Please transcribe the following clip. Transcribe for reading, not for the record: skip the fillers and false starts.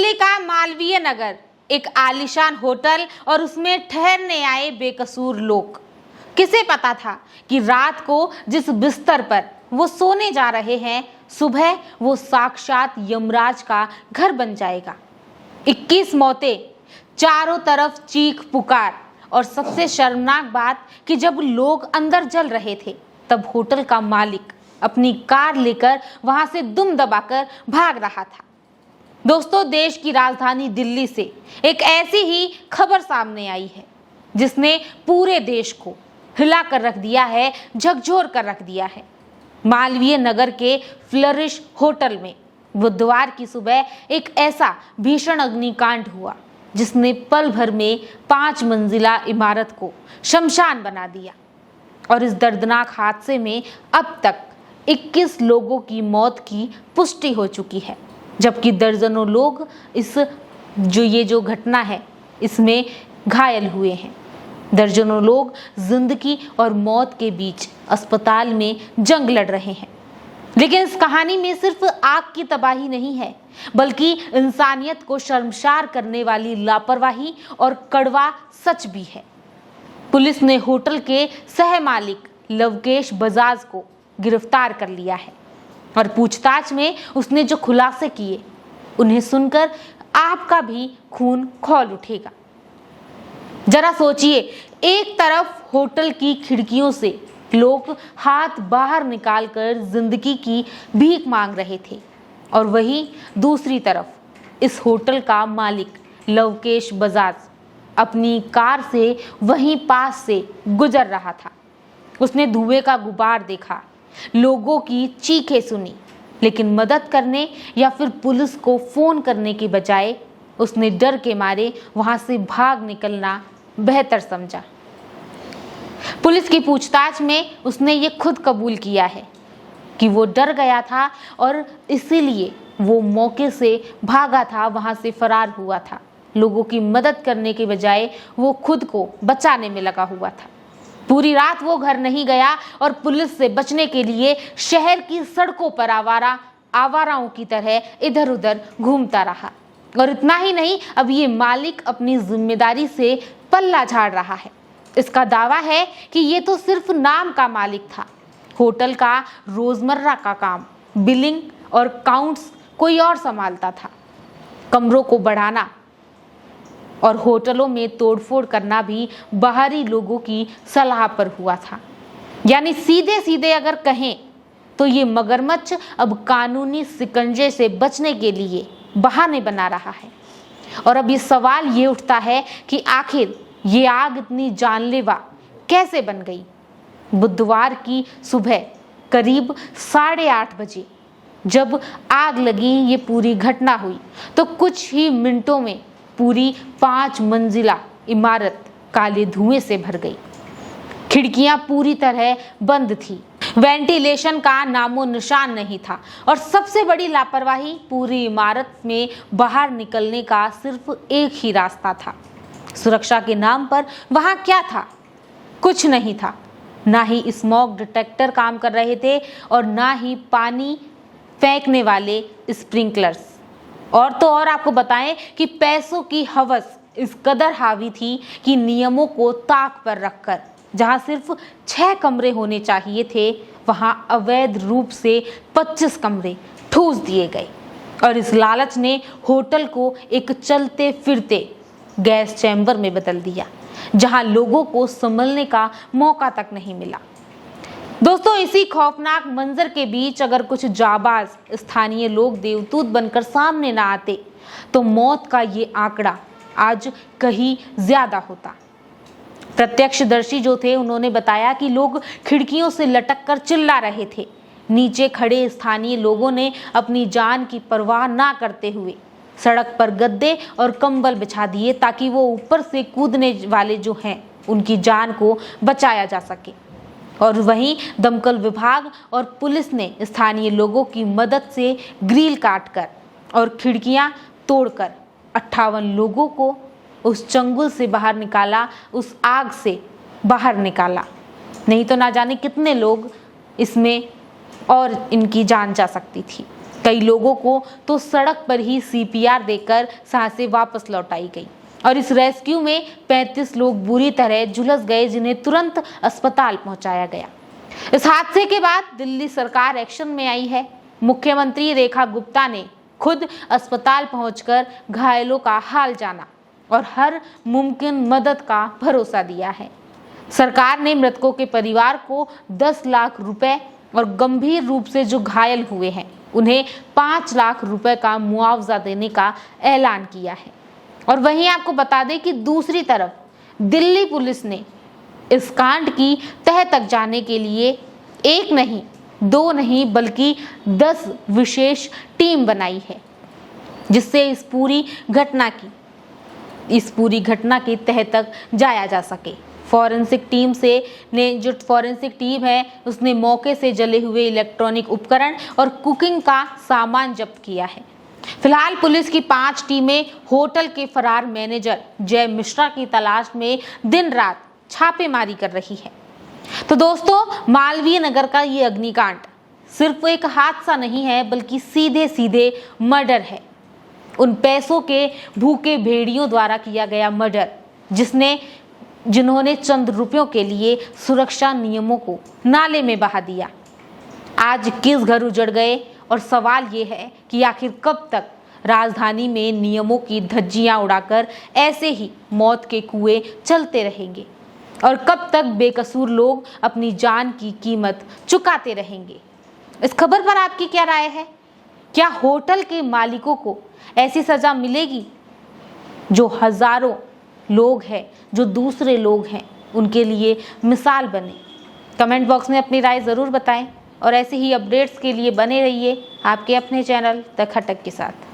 दिल्ली का मालवीय नगर, एक आलीशान होटल और उसमें ठहरने आए बेकसूर लोग। किसे पता था कि रात को जिस बिस्तर पर वो सोने जा रहे हैं, सुबह वो साक्षात यमराज का घर बन जाएगा। 21 मौतें, चारों तरफ चीख पुकार, और सबसे शर्मनाक बात कि जब लोग अंदर जल रहे थे तब होटल का मालिक अपनी कार लेकर वहां से दुम दबाकर भाग रहा था। दोस्तों, देश की राजधानी दिल्ली से एक ऐसी ही खबर सामने आई है जिसने पूरे देश को हिला कर रख दिया है, झकझोर कर रख दिया है। मालवीय नगर के फ्लरिश होटल में बुधवार की सुबह एक ऐसा भीषण अग्निकांड हुआ जिसने पल भर में 5 मंजिला इमारत को शमशान बना दिया। और इस दर्दनाक हादसे में अब तक 21 लोगों की मौत की पुष्टि हो चुकी है, जबकि दर्जनों लोग ये जो घटना है इसमें घायल हुए हैं। दर्जनों लोग जिंदगी और मौत के बीच अस्पताल में जंग लड़ रहे हैं। लेकिन इस कहानी में सिर्फ आग की तबाही नहीं है, बल्कि इंसानियत को शर्मसार करने वाली लापरवाही और कड़वा सच भी है। पुलिस ने होटल के सह मालिक लवकेश बजाज को गिरफ्तार कर लिया है और पूछताछ में उसने जो खुलासे किए उन्हें सुनकर आपका भी खून खौल उठेगा। जरा सोचिए, एक तरफ होटल की खिड़कियों से लोग हाथ बाहर निकालकर जिंदगी की भीख मांग रहे थे, और वहीं दूसरी तरफ इस होटल का मालिक लवकेश बजाज अपनी कार से वहीं पास से गुजर रहा था। उसने धुएं का गुबार देखा, लोगों की चीखें सुनी, लेकिन मदद करने या फिर पुलिस को फोन करने के बजाय उसने डर के मारे वहां से भाग निकलना बेहतर समझा। पुलिस की पूछताछ में उसने ये खुद कबूल किया है कि वो डर गया था और इसीलिए वो मौके से भागा था, वहां से फरार हुआ था। लोगों की मदद करने के बजाय वो खुद को बचाने में लगा हुआ था। पूरी रात वो घर नहीं गया और पुलिस से बचने के लिए शहर की सड़कों पर आवाराओं की तरह इधर उधर घूमता रहा। और इतना ही नहीं, अब ये मालिक अपनी जिम्मेदारी से पल्ला झाड़ रहा है। इसका दावा है कि ये तो सिर्फ नाम का मालिक था। होटल का रोजमर्रा का काम, बिलिंग और काउंट्स कोई और संभालता था। कमरों को बढ़ाना और होटलों में तोड़फोड़ करना भी बाहरी लोगों की सलाह पर हुआ था। यानी सीधे सीधे अगर कहें तो ये मगरमच्छ अब कानूनी शिकंजे से बचने के लिए बहाने बना रहा है। और अब ये सवाल ये उठता है कि आखिर ये आग इतनी जानलेवा कैसे बन गई। बुधवार की सुबह करीब 8:30 बजे जब आग लगी, ये पूरी घटना हुई तो कुछ ही मिनटों में पूरी 5 मंजिला इमारत काले धुएं से भर गई। खिड़कियां पूरी तरह बंद थी, वेंटिलेशन का नामो निशान नहीं था, और सबसे बड़ी लापरवाही, पूरी इमारत में बाहर निकलने का सिर्फ एक ही रास्ता था। सुरक्षा के नाम पर वहां क्या था? कुछ नहीं था। ना ही स्मोक डिटेक्टर काम कर रहे थे और ना ही पानी फेंकने वाले स्प्रिंकलर्स। और तो और आपको बताएं कि पैसों की हवस इस कदर हावी थी कि नियमों को ताक पर रखकर जहां सिर्फ 6 कमरे होने चाहिए थे, वहां अवैध रूप से 25 कमरे ठूस दिए गए। और इस लालच ने होटल को एक चलते फिरते गैस चैम्बर में बदल दिया, जहां लोगों को संभलने का मौका तक नहीं मिला। दोस्तों, इसी खौफनाक मंजर के बीच अगर कुछ जाबाज स्थानीय लोग देवदूत बनकर सामने ना आते तो मौत का ये आंकड़ा आज कहीं ज्यादा होता। प्रत्यक्षदर्शी जो थे उन्होंने बताया कि लोग खिड़कियों से लटक कर चिल्ला रहे थे। नीचे खड़े स्थानीय लोगों ने अपनी जान की परवाह ना करते हुए सड़क पर गद्दे और कंबल बिछा दिए ताकि वो ऊपर से कूदने वाले जो हैं उनकी जान को बचाया जा सके। और वहीं दमकल विभाग और पुलिस ने स्थानीय लोगों की मदद से ग्रिल काटकर और खिड़कियां तोड़कर 58 लोगों को उस चंगुल से बाहर निकाला, उस आग से बाहर निकाला। नहीं तो ना जाने कितने लोग इसमें और इनकी जान जा सकती थी। कई लोगों को तो सड़क पर ही CPR देकर सांसें वापस लौटाई गई और इस रेस्क्यू में 35 लोग बुरी तरह झुलस गए, जिन्हें तुरंत अस्पताल पहुंचाया गया। इस हादसे के बाद दिल्ली सरकार एक्शन में आई है। मुख्यमंत्री रेखा गुप्ता ने खुद अस्पताल पहुंचकर घायलों का हाल जाना और हर मुमकिन मदद का भरोसा दिया है। सरकार ने मृतकों के परिवार को 10 लाख रुपए और गंभीर रूप से जो घायल हुए हैं उन्हें 5 लाख रुपए का मुआवजा देने का ऐलान किया है। और वहीं आपको बता दें कि दूसरी तरफ दिल्ली पुलिस ने इस कांड की तह तक जाने के लिए 1 नहीं 2 नहीं बल्कि 10 विशेष टीम बनाई है, जिससे इस पूरी घटना की तह तक जाया जा सके। फॉरेंसिक टीम है उसने मौके से जले हुए इलेक्ट्रॉनिक उपकरण और कुकिंग का सामान जब्त किया है। फिलहाल पुलिस की 5 टीमें होटल के फरार मैनेजर जय मिश्रा की तलाश में दिन रात छापेमारी कर रही है। तो दोस्तों, मालवीय नगर का ये अग्निकांड सिर्फ एक हादसा नहीं है बल्कि सीधे सीधे मर्डर है। उन पैसों के भूखे भेड़ियों द्वारा किया गया मर्डर, जिन्होंने चंद रुपयों के लिए सुरक्षा नियमों को नाले में बहा दिया। आज किस घर उजड़ गए और सवाल ये है कि आखिर कब तक राजधानी में नियमों की धज्जियां उड़ाकर ऐसे ही मौत के कुएं चलते रहेंगे और कब तक बेकसूर लोग अपनी जान की कीमत चुकाते रहेंगे। इस खबर पर आपकी क्या राय है? क्या होटल के मालिकों को ऐसी सजा मिलेगी जो हजारों लोग हैं, जो दूसरे लोग हैं, उनके लिए मिसाल बने? कमेंट बॉक्स में अपनी राय ज़रूर बताएं और ऐसे ही अपडेट्स के लिए बने रहिए आपके अपने चैनल द खटक के साथ।